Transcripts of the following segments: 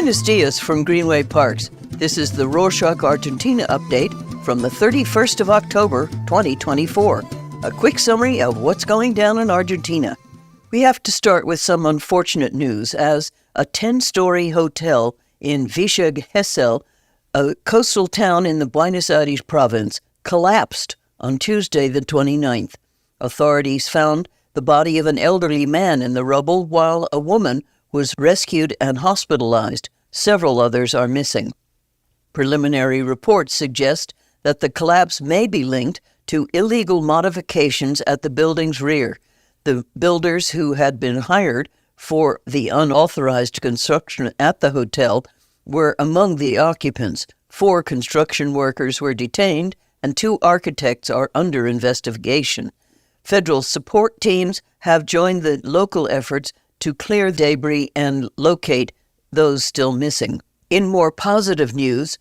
Buenos dias from Greenway Parks. This is the Rorschach Argentina update from the 31st of October, 2024. A quick summary of what's going down in Argentina. We have to start with some unfortunate news as a 10-story hotel in Villa Gesell, a coastal town in the Buenos Aires province, collapsed on Tuesday the 29th. Authorities found the body of an elderly man in the rubble while a woman was rescued and hospitalized. Several others are missing. Preliminary reports suggest that the collapse may be linked to illegal modifications at the building's rear. The builders who had been hired for the unauthorized construction at the hotel were among the occupants. 4 construction workers were detained and 2 architects are under investigation. Federal support teams have joined the local efforts to clear debris and locate those still missing. In more positive news,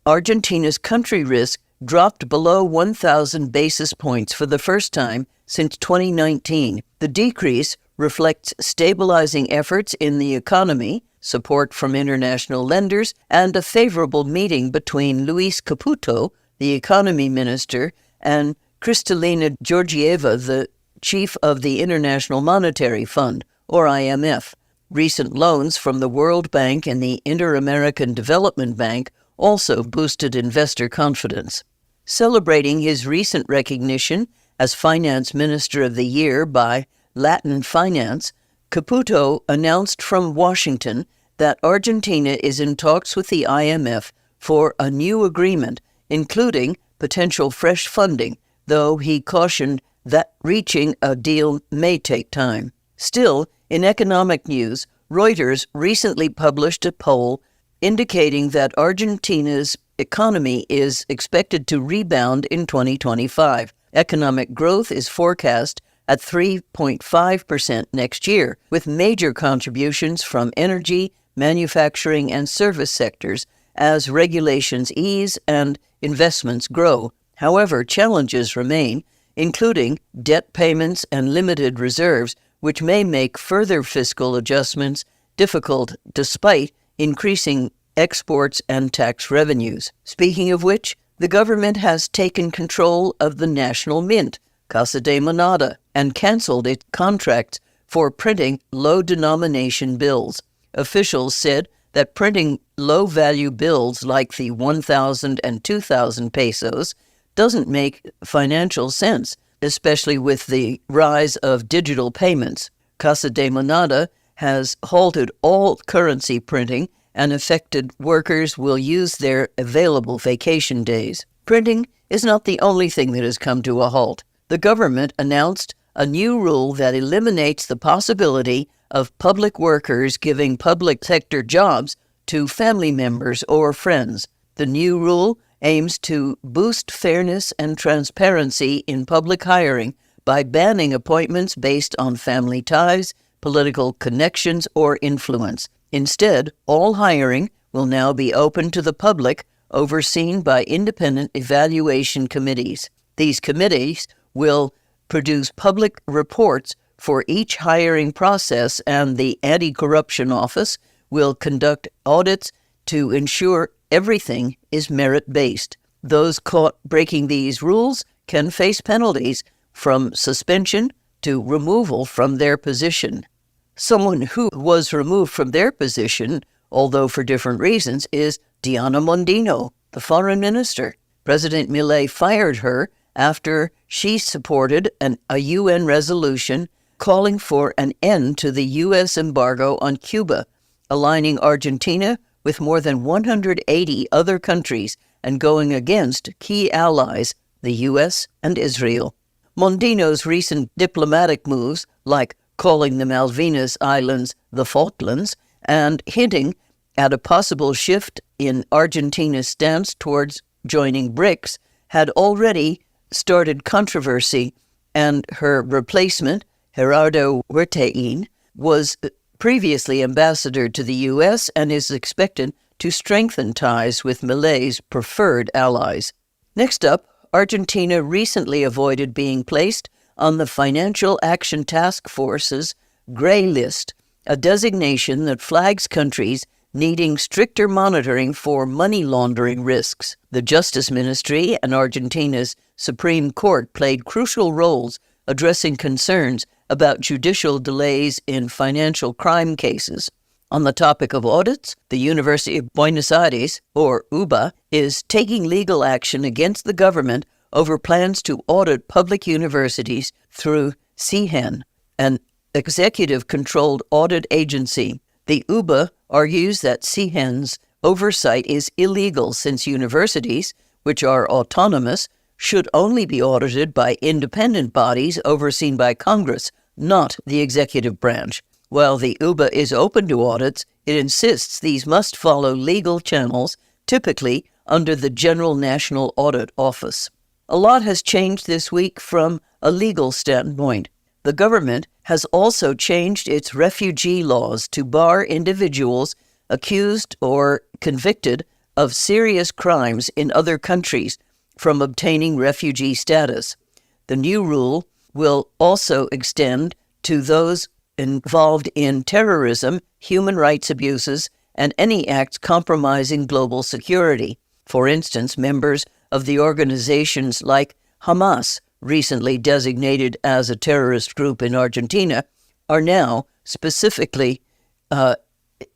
Argentina's country risk dropped below 1,000 basis points for the first time since 2019. The decrease reflects stabilizing efforts in the economy, support from international lenders, and a favorable meeting between Luis Caputo, the economy minister, and Kristalina Georgieva, the chief of the International Monetary Fund, or IMF. Recent loans from the World Bank and the Inter-American Development Bank also boosted investor confidence. Celebrating his recent recognition as Finance Minister of the Year by Latin Finance, Caputo announced from Washington that Argentina is in talks with the IMF for a new agreement, including potential fresh funding, though he cautioned that reaching a deal may take time. Still, in economic news, Reuters recently published a poll indicating that Argentina's economy is expected to rebound in 2025. Economic growth is forecast at 3.5% next year, with major contributions from energy, manufacturing, and service sectors as regulations ease and investments grow. However, challenges remain, including debt payments and limited reserves, which may make further fiscal adjustments difficult despite increasing exports and tax revenues. Speaking of which, the government has taken control of the national mint, Casa de Moneda, and canceled its contracts for printing low-denomination bills. Officials said that printing low-value bills like the 1,000 and 2,000 pesos doesn't make financial sense, especially with the rise of digital payments. Casa de Moneda has halted all currency printing and affected workers will use their available vacation days. Printing is not the only thing that has come to a halt. The government announced a new rule that eliminates the possibility of public workers giving public sector jobs to family members or friends. The new rule aims to boost fairness and transparency in public hiring by banning appointments based on family ties, political connections, or influence. Instead, all hiring will now be open to the public, overseen by independent evaluation committees. These committees will produce public reports for each hiring process, and the Anti-Corruption Office will conduct audits to ensure everything is merit-based. Those caught breaking these rules can face penalties from suspension to removal from their position. Someone who was removed from their position, although for different reasons, is Diana Mondino, the foreign minister. President Milei fired her after she supported a UN resolution calling for an end to the U.S. embargo on Cuba, aligning Argentina with more than 180 other countries and going against key allies, the U.S. and Israel. Mondino's recent diplomatic moves, like calling the Malvinas Islands the Falklands and hinting at a possible shift in Argentina's stance towards joining BRICS, had already started controversy, and her replacement, Gerardo Huertain, was previously ambassador to the U.S. and is expected to strengthen ties with Milei's preferred allies. Next up, Argentina recently avoided being placed on the Financial Action Task Force's Gray List, a designation that flags countries needing stricter monitoring for money laundering risks. The Justice Ministry and Argentina's Supreme Court played crucial roles addressing concerns about judicial delays in financial crime cases. On the topic of audits, the University of Buenos Aires, or UBA, is taking legal action against the government over plans to audit public universities through CIHEN, an executive-controlled audit agency. The UBA argues that CIHEN's oversight is illegal since universities, which are autonomous, should only be audited by independent bodies overseen by Congress, not the executive branch. While the UBA is open to audits, it insists these must follow legal channels, typically under the General National Audit Office. A lot has changed this week from a legal standpoint. The government has also changed its refugee laws to bar individuals accused or convicted of serious crimes in other countries from obtaining refugee status. The new rule will also extend to those involved in terrorism, human rights abuses, and any acts compromising global security. For instance, members of the organizations like Hamas, recently designated as a terrorist group in Argentina, are now specifically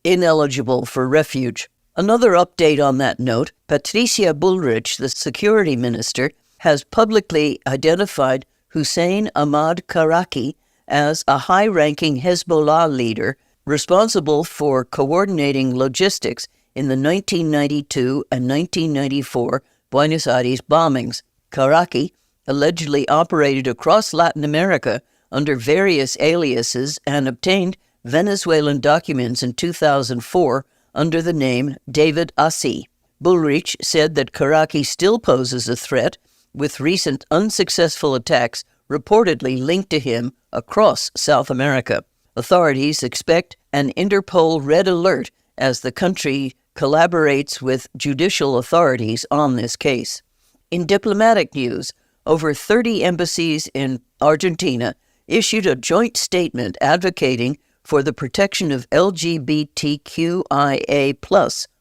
ineligible for refuge. Another update on that note, Patricia Bullrich, the security minister, has publicly identified Hussein Ahmad Karaki as a high-ranking Hezbollah leader responsible for coordinating logistics in the 1992 and 1994 Buenos Aires bombings. Karaki allegedly operated across Latin America under various aliases and obtained Venezuelan documents in 2004 under the name David Assi. Bullrich said that Karaki still poses a threat, with recent unsuccessful attacks reportedly linked to him across South America. Authorities expect an Interpol red alert as the country collaborates with judicial authorities on this case. In diplomatic news, over 30 embassies in Argentina issued a joint statement advocating for the protection of LGBTQIA+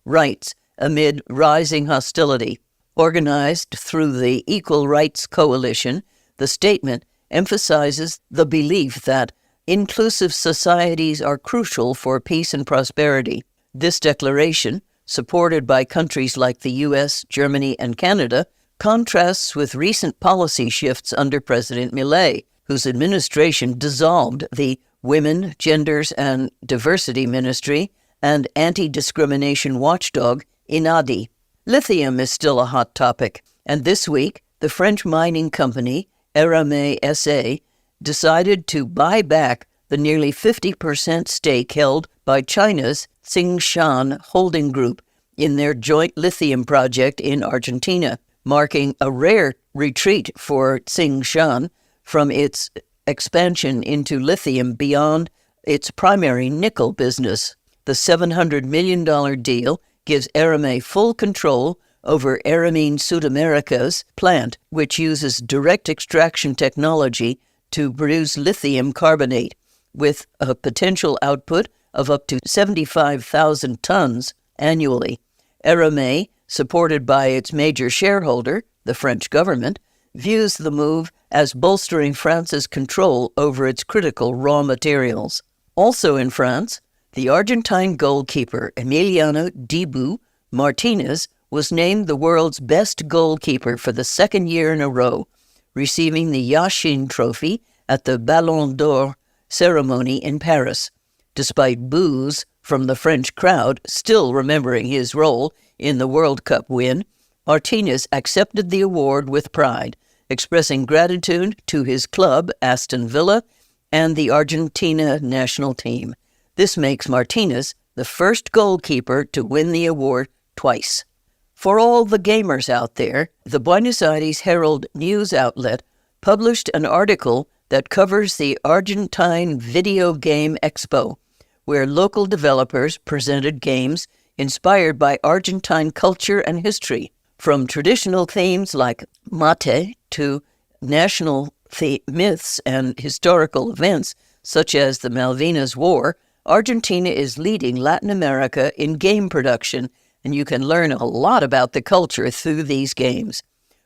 rights amid rising hostility. Organized through the Equal Rights Coalition, the statement emphasizes the belief that inclusive societies are crucial for peace and prosperity. This declaration, supported by countries like the U.S., Germany, and Canada, contrasts with recent policy shifts under President Milei, whose administration dissolved the Women, Genders, and Diversity Ministry and anti-discrimination watchdog INADI. Lithium is still a hot topic, and this week, the French mining company Aramé SA decided to buy back the nearly 50% stake held by China's Tsingshan Holding Group in their joint lithium project in Argentina, marking a rare retreat for Tsingshan from its expansion into lithium beyond its primary nickel business. The $700 million deal gives Aramé full control over Aramine Sudamerica's plant, which uses direct extraction technology to produce lithium carbonate, with a potential output of up to 75,000 tons annually. Aramé, supported by its major shareholder, the French government, views the move as bolstering France's control over its critical raw materials. Also in France, the Argentine goalkeeper Emiliano Dibu Martinez was named the world's best goalkeeper for the second year in a row, receiving the Yashin Trophy at the Ballon d'Or ceremony in Paris. Despite boos from the French crowd still remembering his role in the World Cup win, Martinez accepted the award with pride, expressing gratitude to his club, Aston Villa, and the Argentina national team. This makes Martinez the first goalkeeper to win the award twice. For all the gamers out there, the Buenos Aires Herald news outlet published an article that covers the Argentine Video Game Expo, where local developers presented games inspired by Argentine culture and history, from traditional themes like mate to national myths and historical events such as the Malvinas War. Argentina is leading Latin America in game production, and you can learn a lot about the culture through these games.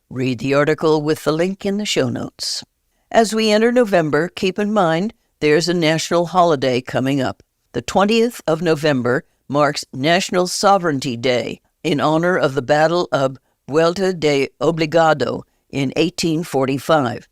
Read the article with the link in the show notes. As we enter November, keep in mind there's a national holiday coming up. The 20th of November marks National Sovereignty Day in honor of the Battle of Vuelta de Obligado in 1845.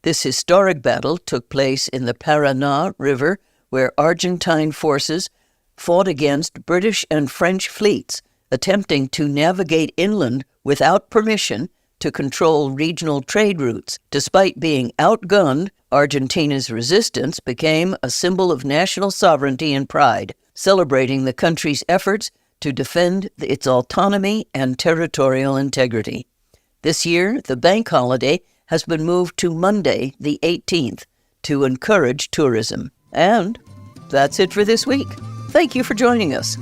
This historic battle took place in the Paraná River, where Argentine forces fought against British and French fleets, attempting to navigate inland without permission to control regional trade routes. Despite being outgunned, Argentina's resistance became a symbol of national sovereignty and pride, celebrating the country's efforts to defend its autonomy and territorial integrity. This year, the bank holiday has been moved to Monday, the 18th, to encourage tourism. And that's it for this week. Thank you for joining us.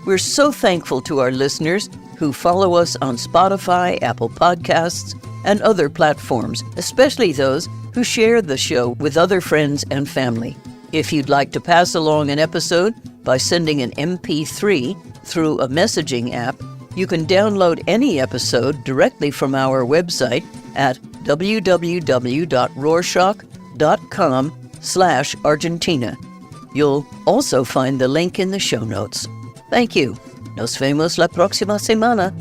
We're so thankful to our listeners who follow us on Spotify, Apple Podcasts, and other platforms, especially those who share the show with other friends and family. If you'd like to pass along an episode by sending an MP3 through a messaging app, you can download any episode directly from our website at www.rorschach.com/Argentina. You'll also find the link in the show notes. Thank you. Nos vemos la próxima semana.